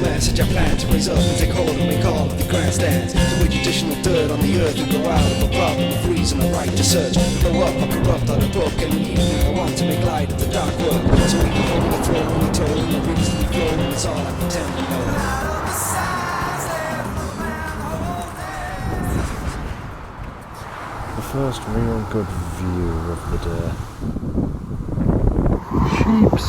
Message I plan to raise up and take hold and make all of the grandstands. The way traditional dirt on the earth will go out of a problem of reason or right to search. Grow up or corrupt on a book and an evening I want to make light of the dark work. So we can hold the throne we told and the reason we flow and it's all I pretend to know. The first real good view of the day. Sheeps.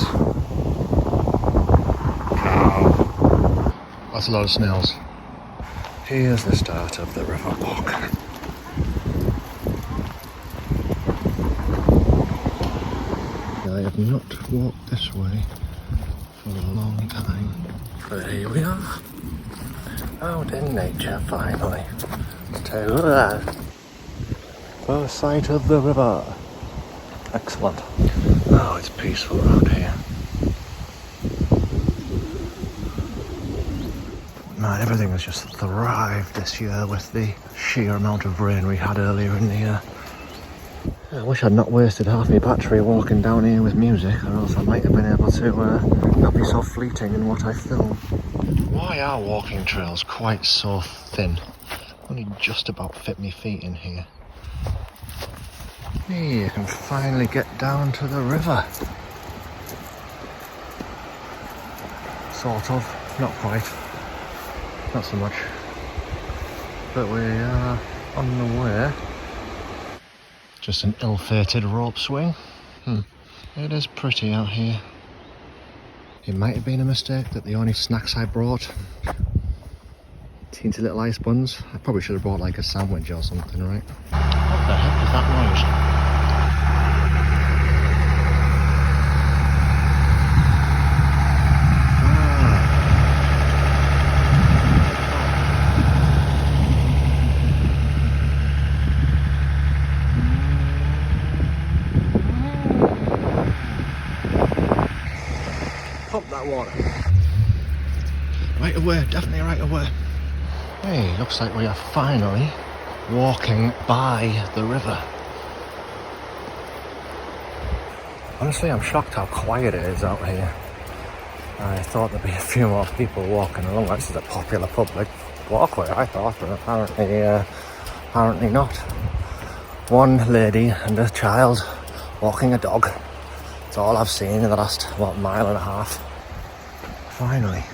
That's a lot of snails. Here's the start of the river walk. I have not walked this way for a long time. But here we are. Out in nature finally. First sight of the river. Excellent. Oh, it's peaceful around here. Man, everything has just thrived this year with the sheer amount of rain we had earlier in the year. I wish I'd not wasted half my battery walking down here with music, or else I might have been able to not be so fleeting in what I film. Why are walking trails quite so thin? Only just about fit me feet in here. Hey, you can finally get down to the river. Sort of, not quite. Not so much. But we are on the way. Just an ill-fated rope swing. It is pretty out here. It might have been a mistake that the only snacks I brought, teensy little ice buns. I probably should have brought like a sandwich or something, right? What the heck is that noise? Pump that water. Right away, definitely right away. Hey, looks like we are finally walking by the river. Honestly, I'm shocked how quiet it is out here. I thought there'd be a few more people walking along. This is a popular public walkway, I thought, but apparently not. One lady and a child walking a dog. That's all I've seen in the last, mile and a half. Finally.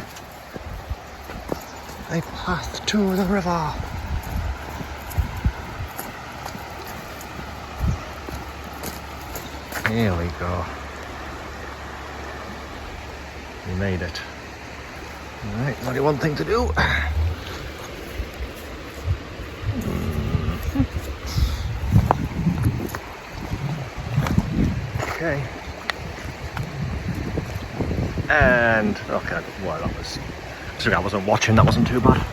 A path to the river. Here we go. We made it. Alright, only one thing to do. Okay. And okay, well, that was. Sorry, I wasn't watching. That wasn't too bad.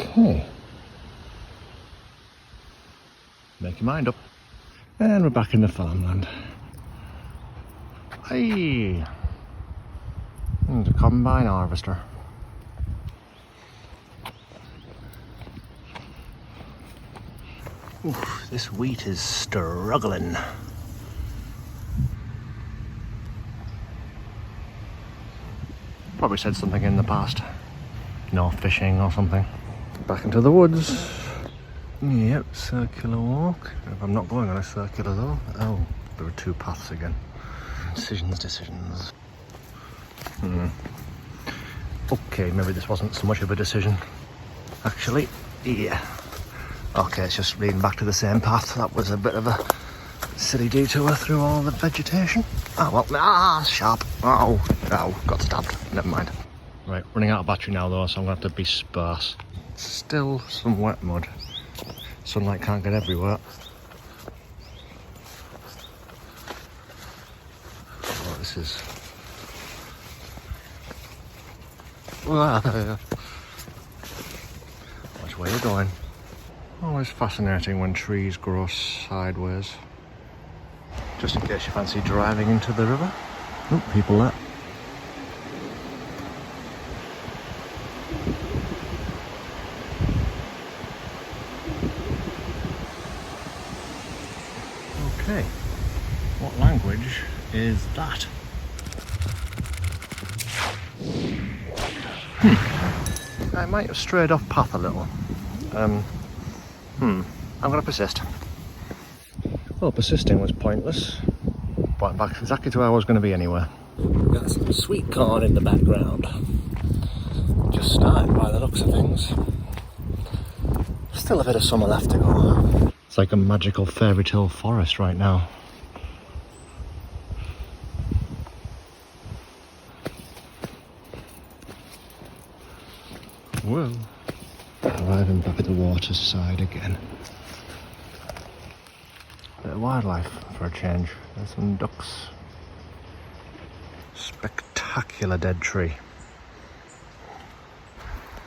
Okay. Make your mind up. And we're back in the farmland. Hey! There's a combine harvester. Oof, this wheat is struggling. Probably said something in the past. No fishing or something. Back into the woods. Yep, circular walk. If I'm not going on a circular though. Oh, There were two paths again. Decisions. Okay, maybe this wasn't so much of a decision. Actually, yeah. Okay, it's just leading back to the same path. That was a bit of a silly detour through all the vegetation. Oh well, sharp. Oh, got stabbed. Never mind. Right, running out of battery now though, so I'm gonna have to be sparse. Still some wet mud. Sunlight can't get everywhere. Oh, this is... Which way are you going? Always fascinating when trees grow sideways. Just in case you fancy driving into the river. Oh, people there. Okay, what language is that? I might have strayed off path a little. I'm gonna persist. Well, persisting was pointless. But back exactly to where I was going to be anyway. Got some sweet corn in the background. Just starting by the looks of things. Still a bit of summer left to go. It's like a magical fairy tale forest right now. Whoa. Arriving back at the waterside again. Bit of wildlife for a change. There's some ducks. Spectacular dead tree.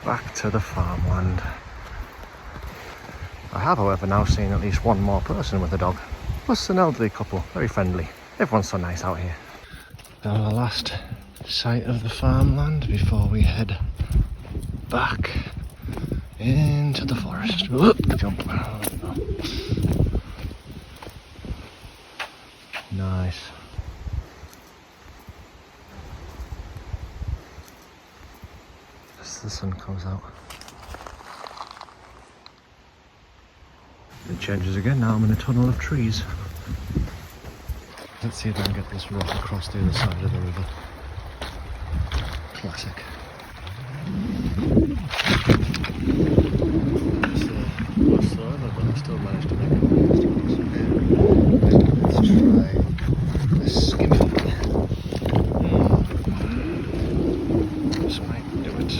Back to the farmland. I have, however, now seen at least one more person with a dog. Plus an elderly couple, very friendly. Everyone's so nice out here. Our last sight of the farmland before we head back into the forest. Whoop, jump. Nice. As the sun comes out. It changes again now. I'm in a tunnel of trees. Let's see if I can get this rock across the other side of the river. Classic. It's slower, but I still managed to make it. Let's try a skimming. This might do it.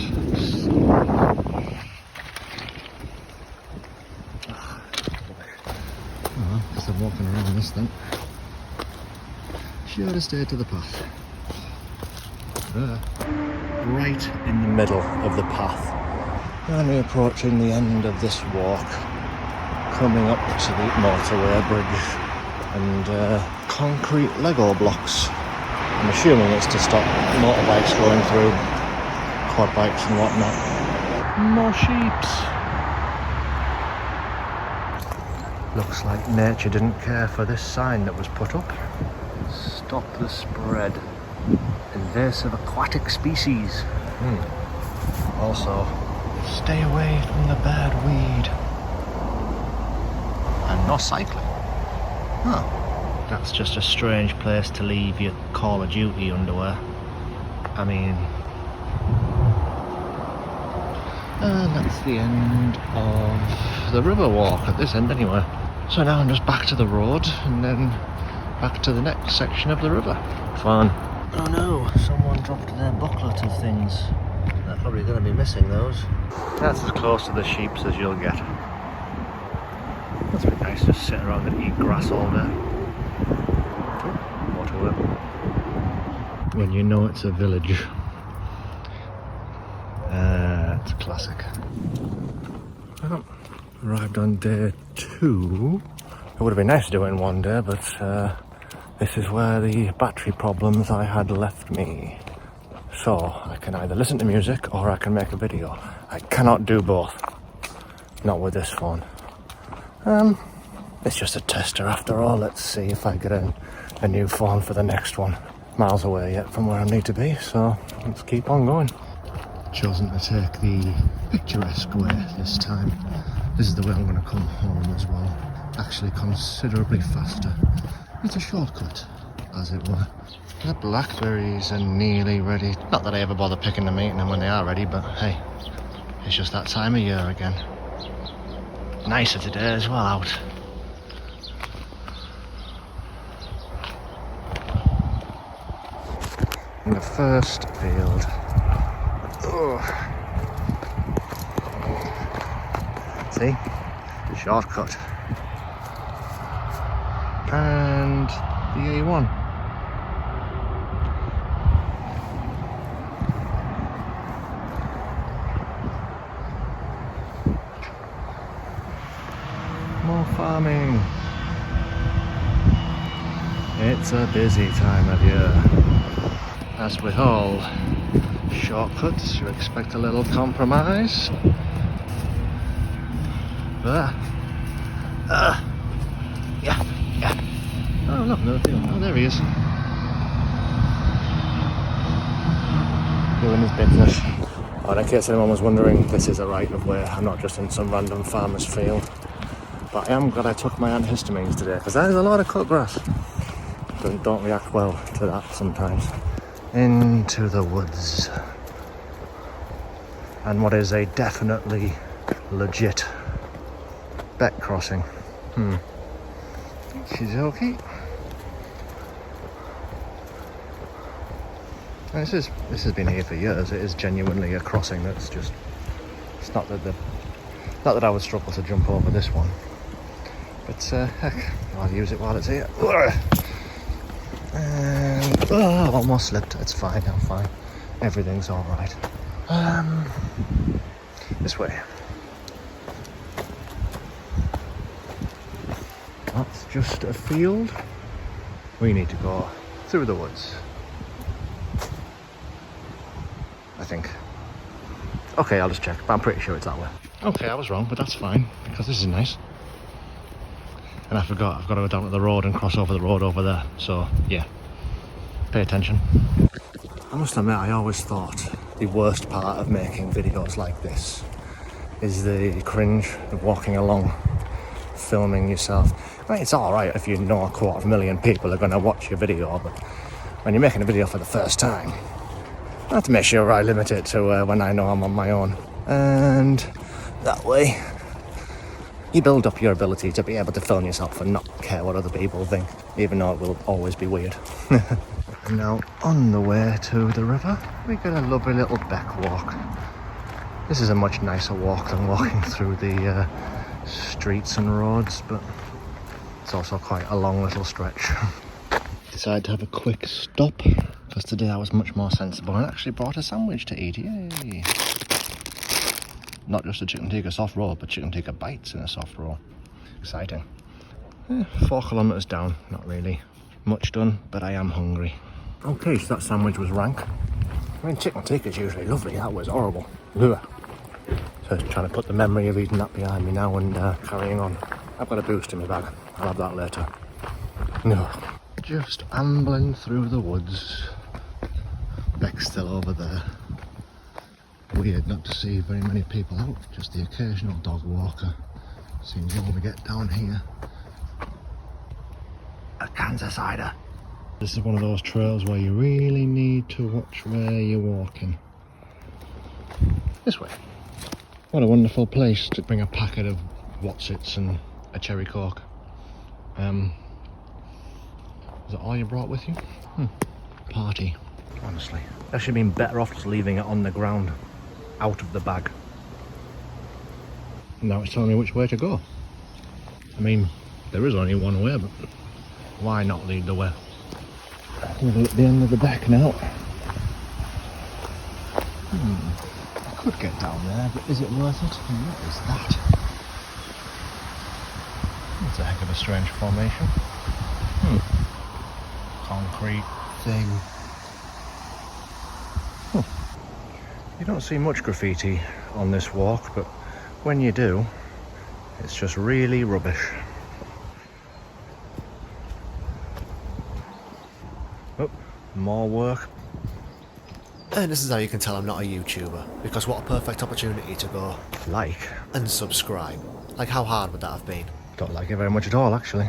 Oh, because I'm walking around this thing. Should have stayed to the path. Right in the middle of the path. And we're approaching the end of this walk, coming up to the motorway bridge and concrete Lego blocks. I'm assuming it's to stop motorbikes going through, quad bikes and whatnot. More sheeps. Looks like nature didn't care for this sign that was put up. Stop the spread. Invasive aquatic species. Also, stay away from the bad weed. And no cycling. Huh. That's just a strange place to leave your Call of Duty underwear. I mean... And that's the end of the river walk, at this end anyway. So now I'm just back to the road and then back to the next section of the river. Fun. Oh no, someone dropped their booklet of things. They're probably going to be missing those. That's as close to the sheeps as you'll get. That's been nice, just sit around and eat grass all day. Waterway. When you know it's a village. It's a classic. Well, arrived on day 2. It would have been nice to do it in one day, but this is where the battery problems I had left me. So, I can either listen to music or I can make a video. I cannot do both. Not with this phone. It's just a tester after all. Let's see if I get a new phone for the next one. Miles away yet from where I need to be, so let's keep on going. Chosen to take the picturesque way this time. This is the way I'm going to come home as well. Actually considerably faster. It's a shortcut, as it were. The blackberries are nearly ready. Not that I ever bother picking them, eating them when they are ready, but hey, it's just that time of year again. Nicer today as well out. In the first field. Oh. See? Shortcut. And the A1. More farming. It's a busy time of year. As with all shortcuts, you expect a little compromise. Yeah. Oh look, another field. Oh, there he is. Doing his business. Oh, in case anyone was wondering, this is a right of way. I'm not just in some random farmer's field. But I am glad I took my antihistamines today, because there's a lot of cut grass. But don't react well to that sometimes. Into the woods. And what is a definitely legit beck crossing. She's okay. And this has been here for years. It is genuinely a crossing that's just. It's not that I would struggle to jump over this one, but heck, I'll use it while it's here. And almost slipped. It's fine. I'm fine. Everything's all right. This way. That's just a field. We need to go through the woods. I think. Okay, I'll just check, but I'm pretty sure it's that way. Okay, I was wrong, but that's fine, because this is nice. And I forgot, I've got to go down to the road and cross over the road over there. So, yeah, pay attention. I must admit, I always thought the worst part of making videos like this is the cringe of walking along, filming yourself. I mean, it's alright if you know 250,000 people are going to watch your video, but when you're making a video for the first time, I have to make sure I limit it to when I know I'm on my own. And that way, you build up your ability to be able to film yourself and not care what other people think, even though it will always be weird. Now, on the way to the river, we get a lovely little beck walk. This is a much nicer walk than walking through the streets and roads, but it's also quite a long little stretch. Decided to have a quick stop, because today I was much more sensible and actually brought a sandwich to eat. Yay! Not just a chicken tikka soft roll, but chicken tikka bites in a soft roll. Exciting. 4 kilometres down, not really much done, but I am hungry. Okay, so that sandwich was rank. I mean, chicken tikka's usually lovely, that was horrible. Ugh. So trying to put the memory of eating that behind me now and carrying on. I've got a boost in my bag, I'll have that later. No. Just ambling through the woods. Beck's still over there. Weird not to see very many people out, just the occasional dog walker. Seems all we get down here. A Kansas cider. This is one of those trails where you really need to watch where you're walking. This way. What a wonderful place to bring a packet of Watsits and a cherry coke. Is that all you brought with you? Party. Honestly, I should have been better off just leaving it on the ground, out of the bag. Now it's telling me which way to go. I mean, there is only one way, but why not lead the way? We're at the end of the deck now. I could get down there, but is it worth it? What is that? That's a heck of a strange formation. Concrete thing. You don't see much graffiti on this walk, but when you do, it's just really rubbish. Oh, more work. And this is how you can tell I'm not a YouTuber, because what a perfect opportunity to go Like? and subscribe. Like, how hard would that have been? Don't like it very much at all, actually.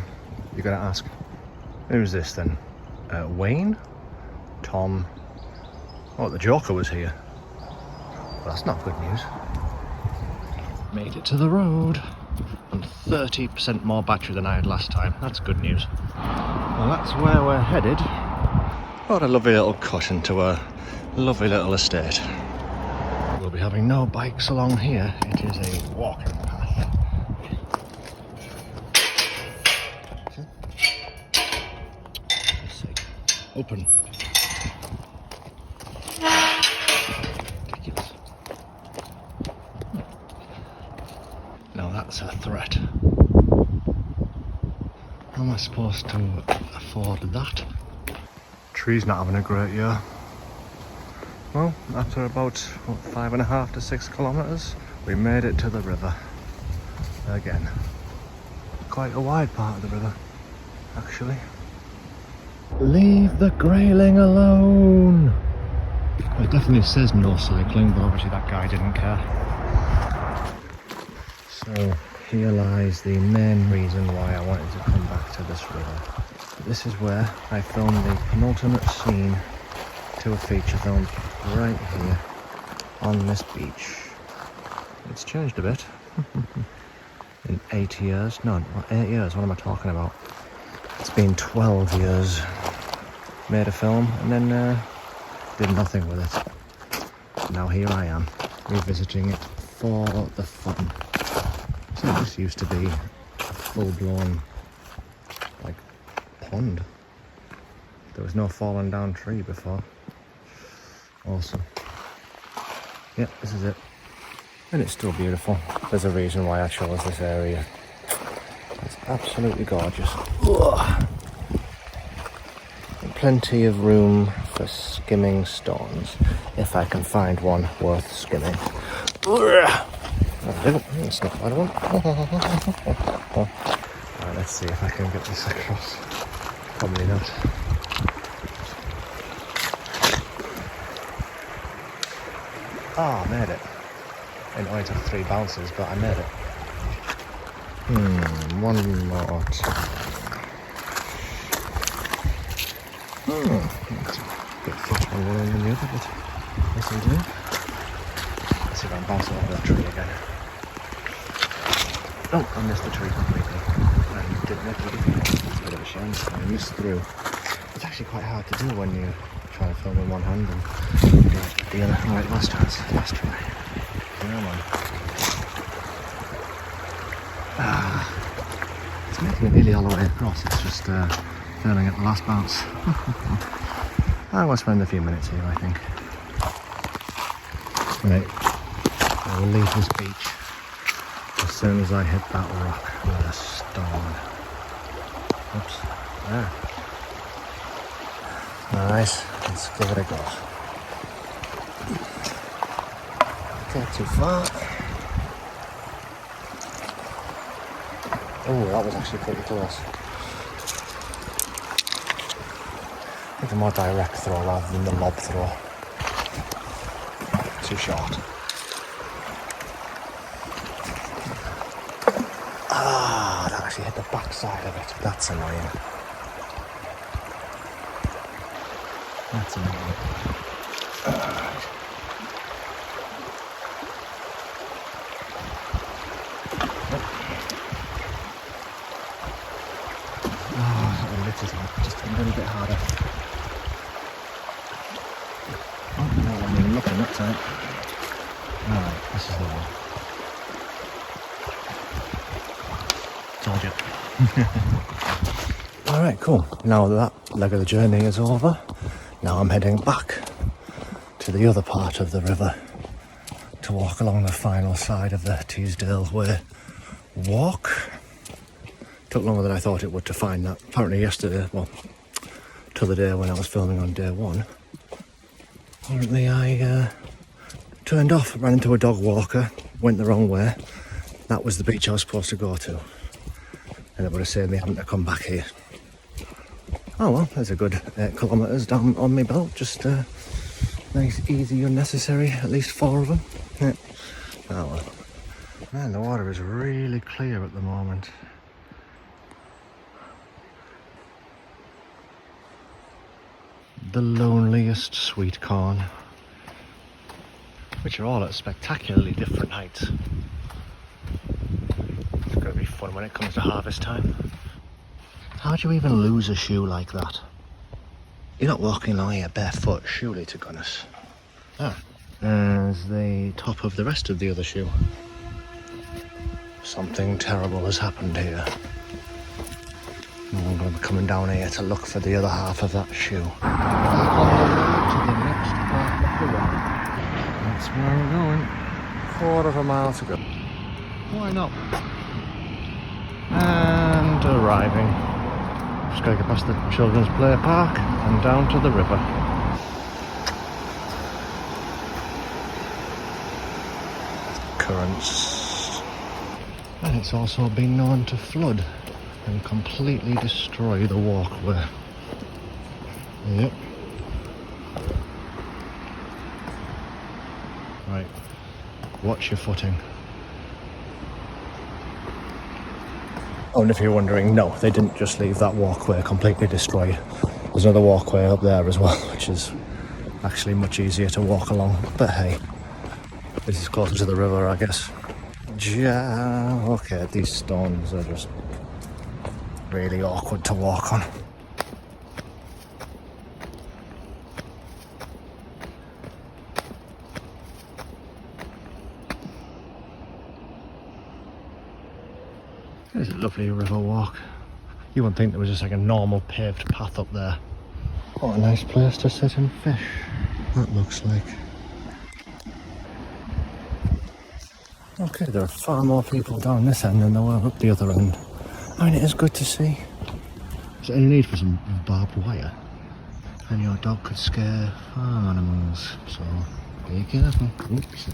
You gotta ask. Who's this then? Wayne? Tom? Oh, the Joker was here. Well, that's not good news. Made it to the road. And 30% more battery than I had last time. That's good news. Well, that's where we're headed. What a lovely little cut into a lovely little estate. We'll be having no bikes along here. It is a walking path. Let's see. Open. Ridiculous. Now that's a threat. How am I supposed to afford that? Tree's not having a great year. Well, after about 5.5 to 6 kilometres, we made it to the river. Again. Quite a wide part of the river, actually. Leave the grayling alone! It definitely says no cycling, but obviously that guy didn't care. So here lies the main reason why I wanted to come back to this river. This is where I filmed the penultimate scene to a feature film, right here on this beach. It's changed a bit. In 8 years, no, not 8 years, what am I talking about? It's been 12 years. Made a film and then did nothing with it. Now here I am, revisiting it for the fun. So this used to be a full-blown, like, pond. There was no fallen down tree before. Awesome. Yep, this is it. And it's still beautiful. There's a reason why I chose this area. It's absolutely gorgeous. Ugh. And plenty of room for skimming stones, if I can find one worth skimming. Ugh. It's not a bad one. Right, let's see if I can get this across. Probably not. Oh, I made it. It only took 3 bounces, but I made it. One more time. It's a bit flatter on one end than the other, but yes I do. Let's see if I can bounce it over that tree again. Oh, I missed the tree completely. And didn't make it. It's a bit of a shame. I missed through. It's actually quite hard to do when you try to film in one hand and the other. Right, last chance, last try. Come on. It's making it nearly all the way across. It's just failing at the last bounce. I will spend a few minutes here, I think. Right, I will leave this beach as soon as I hit that rock with a stone. Oops, there. Alright, let's give it a go. Not too far. Oh, that was actually pretty close. I think a more direct throw rather than the lob throw. Too short. Ah, that actually hit the back side of it. That's annoying. That's annoying. Just a little bit harder. Oh, no, I'm even looking that time. Alright, this is the one. Told you. Alright, cool. Now that leg of the journey is over, now I'm heading back to the other part of the river to walk along the final side of the Teesdale Way walk. Took longer than I thought it would to find that. Apparently yesterday, well, to the day when I was filming on day 1, apparently I turned off, ran into a dog walker, went the wrong way. That was the beach I was supposed to go to. And it would have saved me having to come back here. Oh well, there's a good 8 kilometres down on my belt. Just nice, easy, unnecessary, at least 4 of them. Yeah. Oh well. Man, the water is really clear at the moment. the loneliest sweet corn, which are all at spectacularly different heights. It's going to be fun when it comes to harvest time. How do you even lose a shoe like that? You're not walking along here barefoot, surely, to goodness. Ah, there's the top of the rest of the other shoe. Something terrible has happened here. I'm going to be coming down here to look for the other half of that shoe. Back on the road to the next part of the road. That's where we're going. Quarter of a mile to go. Why not? And arriving. Just got to get past the children's play park and down to the river. Currents. And it's also been known to flood and completely destroy the walkway. Yep. Right. Watch your footing. Oh, and if you're wondering, no, they didn't just leave that walkway completely destroyed. There's another walkway up there as well, which is actually much easier to walk along. But hey, this is closer to the river, I guess. Yeah, okay, these stones are just really awkward to walk on. There's a lovely river walk. You wouldn't think there was just like a normal paved path up there. What a nice place to sit and fish, that looks like. Okay, there are far more people down this end than there were up the other end. I mean, it is good to see. Is there any need for some barbed wire? And your dog could scare farm animals, so be careful. Oops,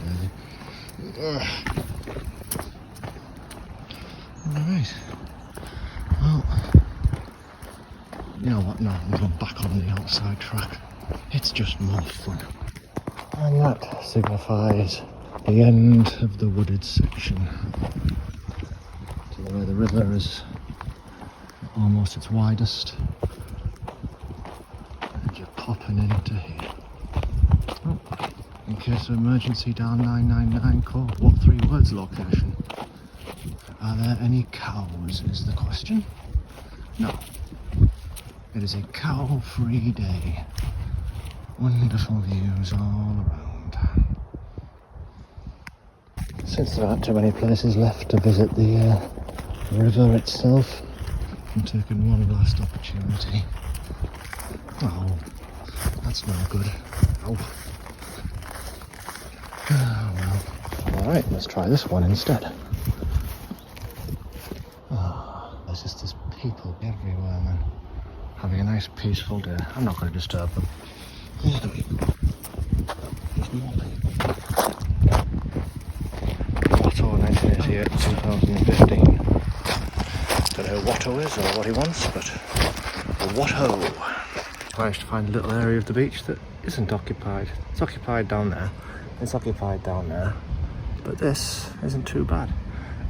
Alright. Well, you know what, no, I'm going back on the outside track. It's just more fun. And that signifies the end of the wooded section. To where the river is almost its widest. And you're popping into here. Oh, in case of emergency, dial 999, call what 3 words location? Are there any cows, is the question? No. It is a cow-free day. Wonderful views all around. Since there aren't too many places left to visit the river itself, I'm taking one last opportunity. Oh, that's not good. Oh. Oh well. Alright, let's try this one instead. Oh, there's just people everywhere, man. Having a nice peaceful day. I'm not going to disturb them. There we go. There's more people. Watto 1988 2015. Don't know who Watto is or what he wants, but Watto. Managed to find a little area of the beach that isn't occupied. It's occupied down there. It's occupied down there. But this isn't too bad.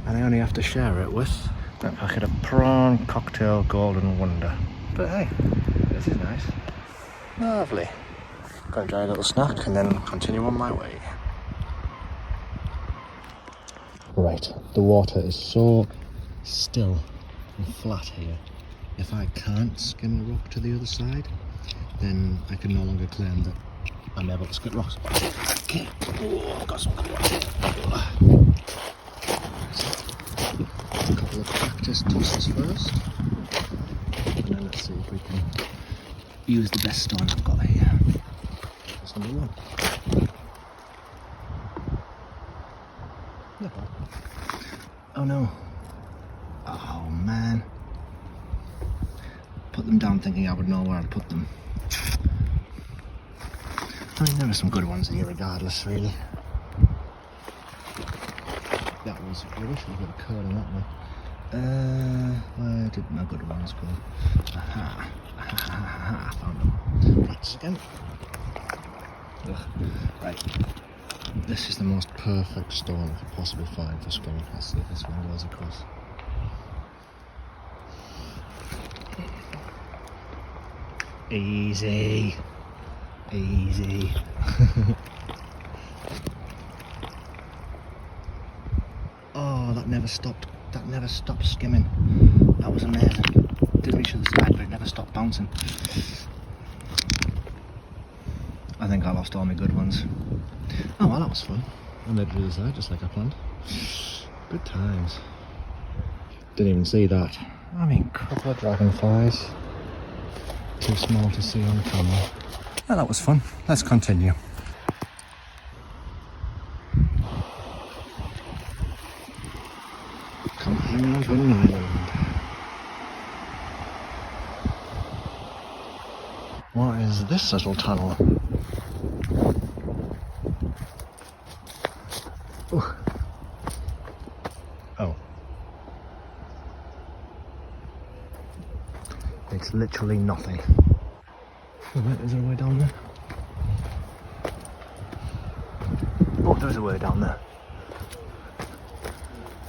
And I only have to share it with that packet of prawn cocktail golden wonder. But hey, this is nice. Lovely. Gonna enjoy a little snack and then continue on my way. Right, the water is so still and flat here. If I can't skim a rock to the other side, then I can no longer claim that I'm able to skip rocks. Okay, oh, I've got some good rocks here. A couple of practice tosses first. And then let's see if we can use the best stone I've got here. That's number 1. Not bad. Oh no. Oh man. Put them down thinking I would know where I'd put them. I mean, there are some good ones here regardless, really. That was rubbish. We've got a curl on that one. Where did my good ones go? Aha. Aha. Found them. Practice again. Ugh. Right. This is the most perfect stone I could possibly find for skimming. Let's see if this one goes across. Easy. Easy. Oh, that never stopped. That never stopped skimming. That was amazing. Did reach to the side, but it never stopped bouncing. I think I lost all my good ones. Oh well, that was fun. I made it to the side just like I planned. Good times. Didn't even see that. I mean, couple of dragonflies. Too small to see on camera. Oh, that was fun. Let's continue. Company of an island. What is this little tunnel? Ooh. Oh. It's literally nothing. Oh, wait, is there a way down there? Oh, there's a way down there.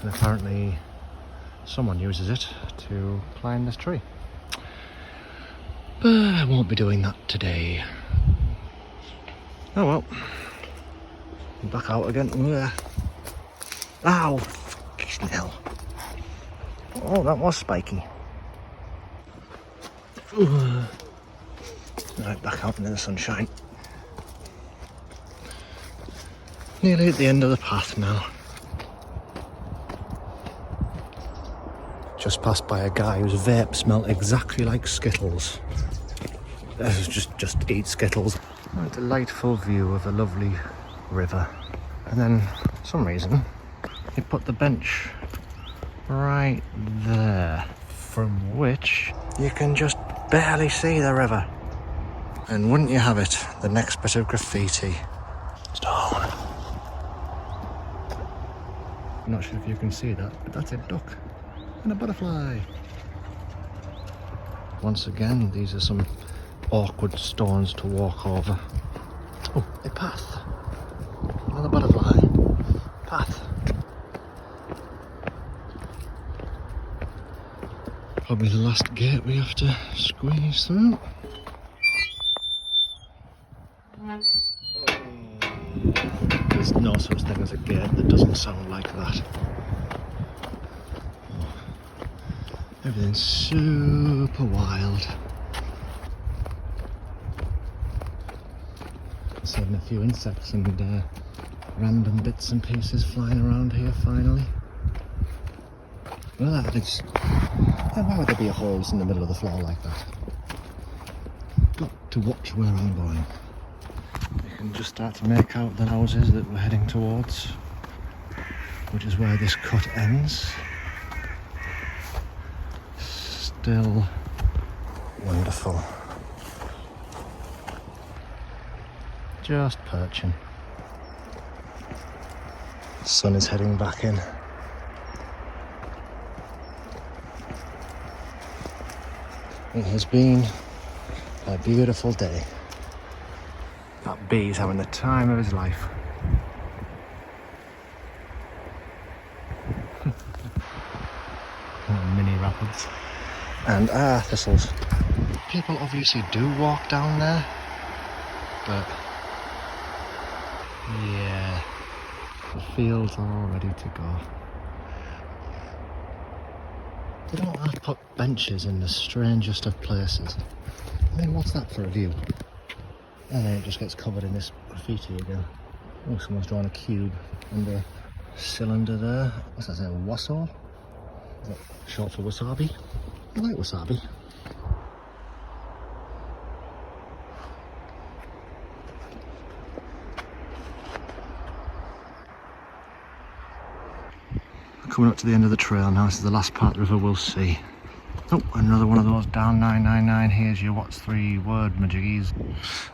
And apparently someone uses it to climb this tree. But I won't be doing that today. Oh well. Back out again. Ugh. Ow! Fucking hell. Oh, that was spiky. Ugh. Right, back out into the sunshine. Nearly at the end of the path now. Just passed by a guy whose vape smelled exactly like Skittles. Just eat Skittles. A delightful view of a lovely river. And then, for some reason, he put the bench right there, from which you can just barely see the river. And wouldn't you have it, the next bit of graffiti. Stone. I'm not sure if you can see that, but that's a duck and a butterfly. Once again, these are some awkward stones to walk over. Oh, a path. Another butterfly. Path. Probably the last gate we have to squeeze through. There's no such thing as a gate that doesn't sound like that. Everything's super wild. Seeing a few insects and random bits and pieces flying around here finally. Well, that is... Why would there be holes in the middle of the floor like that? Got to watch where I'm going. You can just start to make out the houses that we're heading towards, which is where this cut ends. Still wonderful. Just perching. Sun is heading back in. It has been a beautiful day. That bee's having the time of his life. Mini rapids. And thistles. People obviously do walk down there, but yeah, the field's all ready to go. They don't have to put benches in the strangest of places. I mean, what's that for a view? And then it just gets covered in this graffiti again. Oh, someone's drawn a cube and a cylinder there. What's that say? Wasaw? Is that short for wasabi? I like wasabi. Coming up to the end of the trail now. This is the last part of the river we'll see. Oh, another one of those down 999. Here's your what's 3 word majiggies.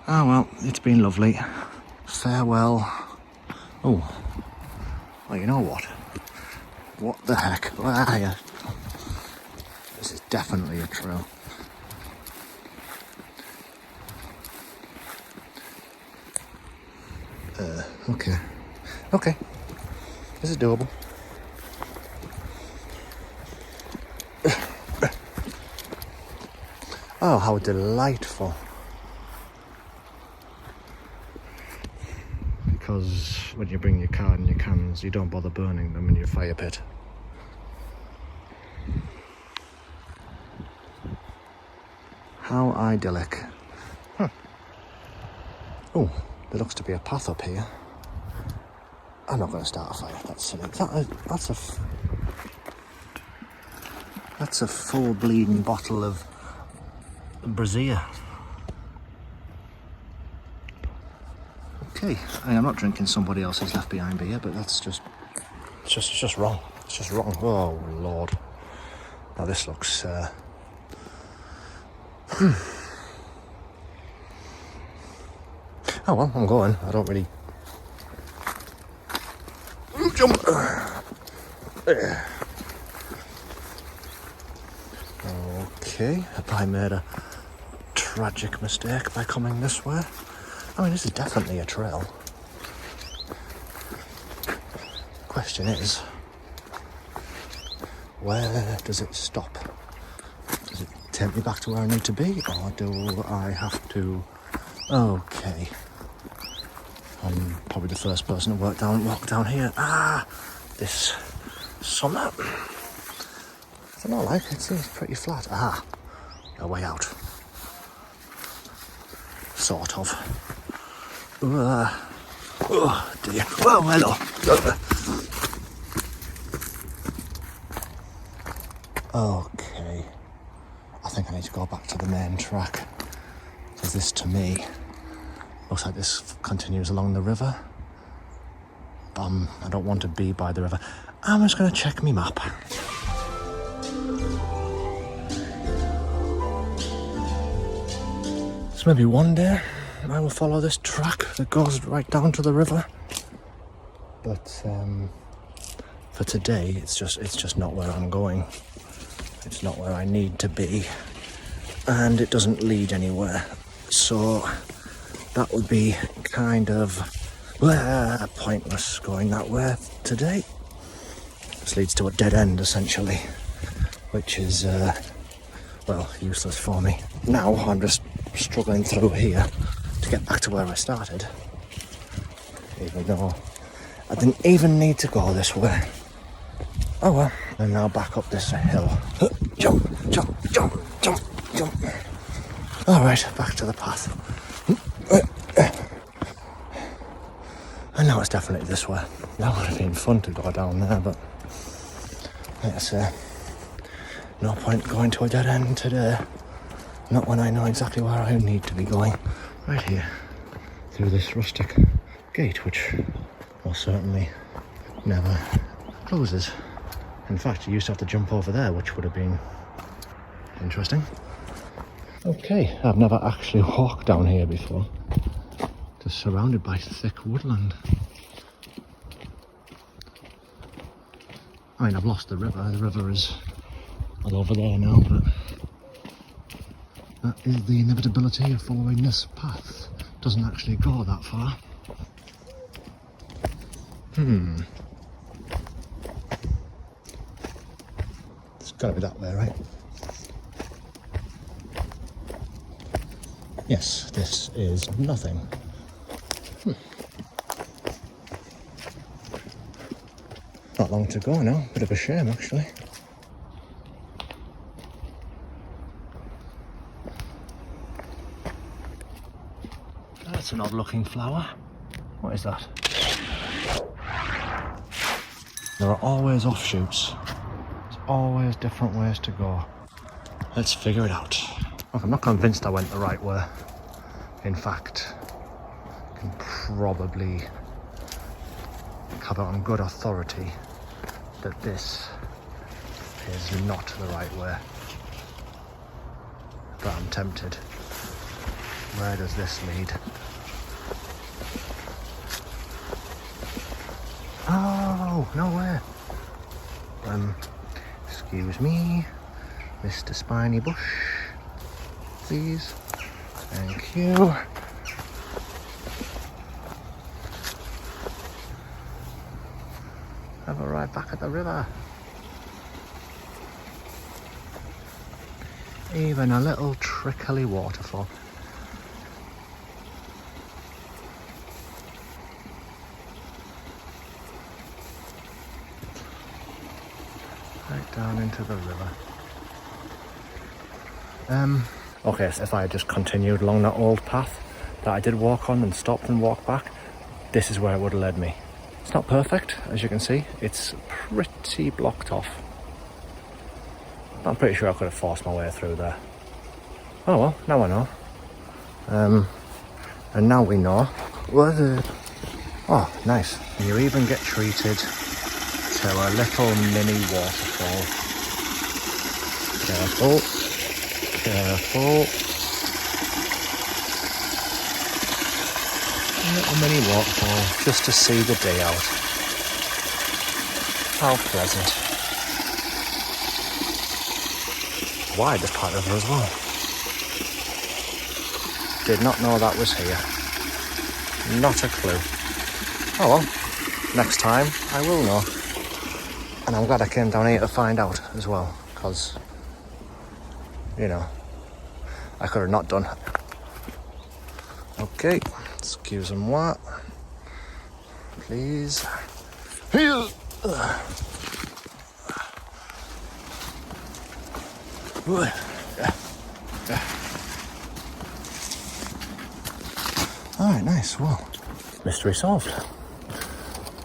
Oh well, it's been lovely. Farewell. Oh, well, you know what? What the heck? Where are you? This is definitely a trail. Okay. Okay. This is doable. Oh, how delightful. because when you bring your car and your cans, you don't bother burning them in your fire pit. How idyllic. Oh, there looks to be a path up here. I'm not going to start a fire, that's silly. That's a full bleeding bottle of brazier. Okay, I'm not drinking somebody else's left behind beer, but that's just wrong. It's just wrong. Oh Lord. Now this looks Oh well, I'm going. I don't really jump. Okay, I made a tragic mistake by coming this way. I mean, this is definitely a trail. Question is, where does it stop? Does it take me back to where I need to be, or do I have to... Okay. I'm probably the first person to walk down here. This summit. I don't know, like, it seems pretty flat. A way out. Sort of. Oh dear. Oh, hello. Okay. I think I need to go back to the main track. Because this, to me, looks like this continues along the river. I don't want to be by the river. I'm just going to check my map. So maybe one day I will follow this track that goes right down to the river. But for today, it's just not where I'm going. It's not where I need to be, and it doesn't lead anywhere. So that would be kind of pointless going that way today. This leads to a dead end essentially, which is useless for me. Now I'm just struggling through here to get back to where I started, even though I didn't even need to go this way. Oh well, and now back up this hill. Jump, jump, jump, jump, jump. Alright, back to the path. And now it's definitely this way. That would have been fun to go down there, but like I say, no point going to a dead end today. Not when I know exactly where I need to be going. Right here, through this rustic gate, which most certainly never closes. In fact, you used to have to jump over there, which would have been interesting. Okay, I've never actually walked down here before. Just surrounded by thick woodland. I mean, I've lost the river. The river is all over there now, but that is the inevitability of following this path. It doesn't actually go that far. It's got to be that way, right? Yes, this is nothing. Not long to go now. Bit of a shame, actually. That's an odd-looking flower. What is that? There are always offshoots. There's always different ways to go. Let's figure it out. Look, I'm not convinced I went the right way. In fact, I can probably have it on good authority that this is not the right way. But I'm tempted. Where does this lead? Oh, no way. Excuse me, Mr. Spiny Bush, please. Thank you. Have a ride back at the river. Even a little trickly waterfall. down into the river. Okay, so if I had just continued along that old path that I did walk on and stopped and walked back, this is where it would have led me. It's not perfect, as you can see. It's pretty blocked off. I'm pretty sure I could have forced my way through there. Oh well, now I know. And now we know where the... Oh, nice. And you even get treated to a little mini waterfall. Careful. Careful. A little mini waterfall just to see the day out. How pleasant. Wide this part of it as well. Did not know that was here. Not a clue. Oh well, next time I will know. And I'm glad I came down here to find out as well, because, you know, I could have not done. Okay, excuse moi. Please. Alright, nice. Well, mystery solved.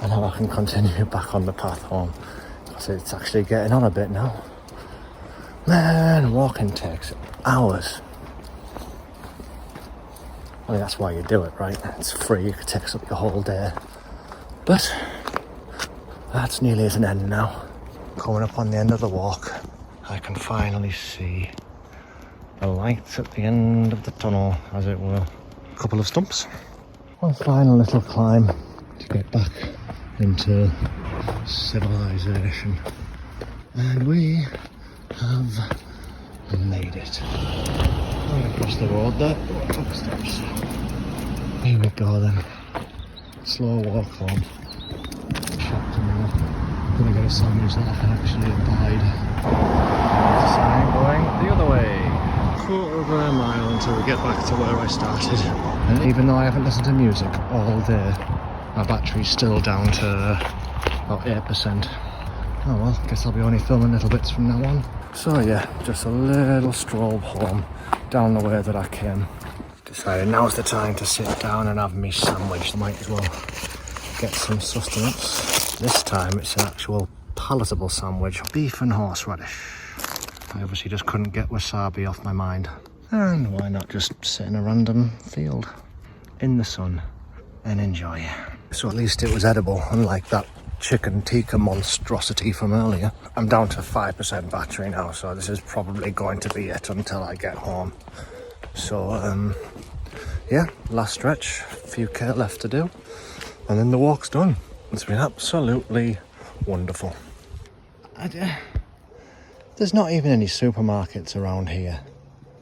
And now I can continue back on the path home, because it's actually getting on a bit now. Man, walking takes hours. I mean, that's why you do it, right? It's free, it takes up your whole day. But that's nearly at an end now. Coming up on the end of the walk, I can finally see the lights at the end of the tunnel, as it were. A couple of stumps. One final little climb to get back into civilization. And we have made it. Right across the road there. Up steps. Here we go then. Slow walk home. Shocked to know. Gonna get a sandwich that I can actually abide. Sign going the other way. Quarter of a mile until we get back to where I started. And even though I haven't listened to music all day, my battery's still down to about 8%. Oh well, guess I'll be only filming little bits from now on. So yeah, just a little stroll home down the way that I came. Decided now's the time to sit down and have me sandwich. Might as well get some sustenance. This time it's an actual palatable sandwich. Beef and horseradish. I obviously just couldn't get wasabi off my mind. And why not just sit in a random field in the sun and enjoy. So at least it was edible, unlike that chicken tikka monstrosity from earlier. I'm down to 5% battery now, so this is probably going to be it until I get home. So yeah, last stretch, a few K left to do, and then the walk's done. It's been absolutely wonderful. There's not even any supermarkets around here.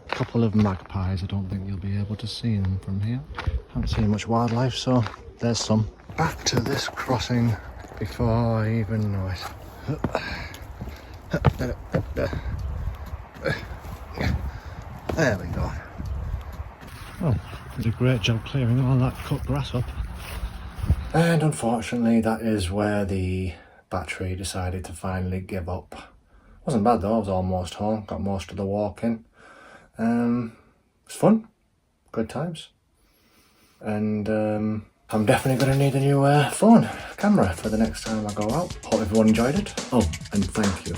A couple of magpies, I don't think you'll be able to see them from here. Haven't seen much wildlife, so there's some. Back to this crossing before I even know it. There we go. Oh, did a great job clearing all that cut grass up. And unfortunately, that is where the battery decided to finally give up. Wasn't bad though, I was almost home, got most of the walk in. It was fun, good times. And I'm definitely going to need a new camera for the next time I go out. Hope everyone enjoyed it. Oh, and thank you.